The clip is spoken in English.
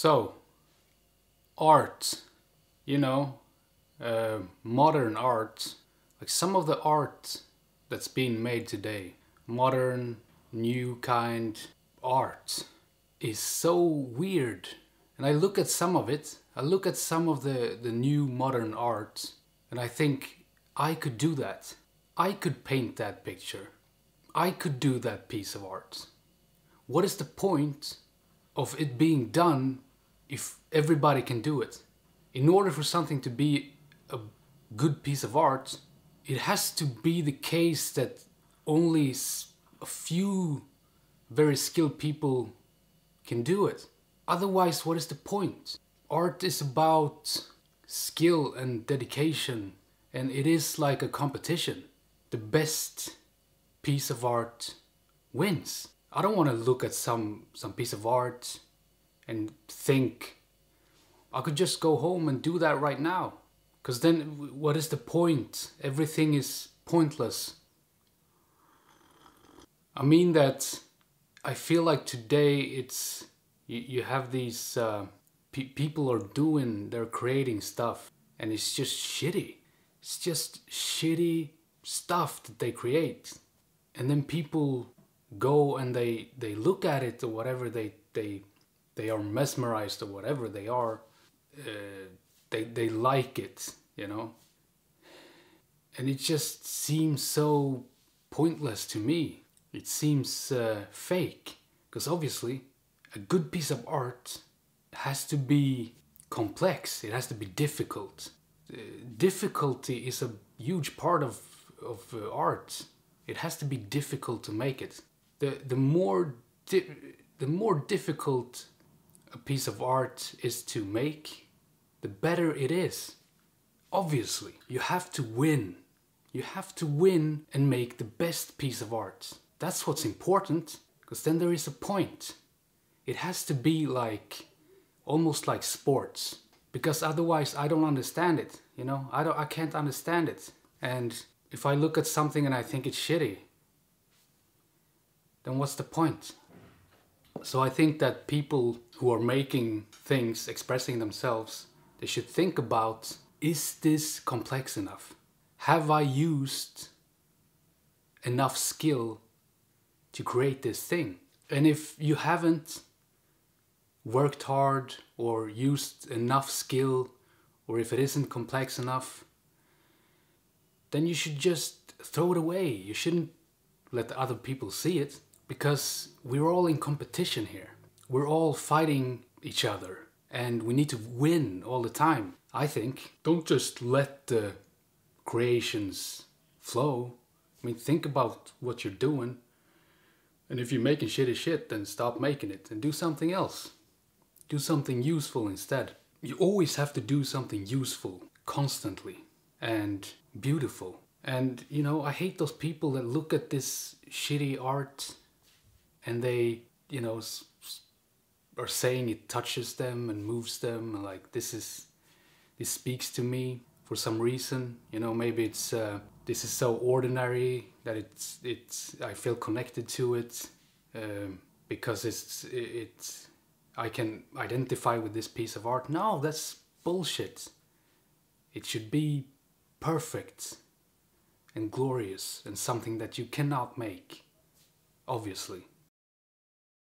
So, art, modern art, like some of the art that's being made today, modern, new kind art, is so weird. And I look at some of it, I look at some of the new modern art, and I think I could do that. I could paint that picture. I could do that piece of art. What is the point of it being done if everybody can do it? In order for something to be a good piece of art, it has to be the case that only a few very skilled people can do it. Otherwise, what is the point? Art is about skill and dedication, and it is like a competition. The best piece of art wins. I don't want to look at some piece of art and think I could just go home and do that right now. Because then what is the point? Everything is pointless. I mean that I feel like today it's you have these people they're creating stuff, and it's just shitty. It's just shitty stuff that they create. And then people go and they look at it, or whatever, they are mesmerized, or whatever they are. They like it, and it just seems so pointless to me. It seems fake, because obviously a good piece of art has to be complex. It has to be difficult. Difficulty is a huge part of art. It has to be difficult to make it. The more difficult a piece of art is to make, the better it is. Obviously, you have to win. You have to win and make the best piece of art. That's what's important, because then there is a point. It has to be like, almost like sports, because otherwise I don't understand it. I can't understand it. And if I look at something and I think it's shitty, then what's the point? So I think that people who are making things, expressing themselves, they should think about, is this complex enough? Have I used enough skill to create this thing? And if you haven't worked hard or used enough skill, or if it isn't complex enough, then you should just throw it away. You shouldn't let the other people see it, because we're all in competition here. We're all fighting each other, and we need to win all the time, I think. Don't just let the creations flow. I mean, think about what you're doing. And if you're making shitty shit, then stop making it and do something else. Do something useful instead. You always have to do something useful, constantly, and beautiful. And, I hate those people that look at this shitty art and they, are saying it touches them and moves them, and like, this speaks to me for some reason. Maybe it's this is so ordinary that I feel connected to it, because it's I can identify with this piece of art. No, that's bullshit. It should be perfect and glorious and something that you cannot make, obviously.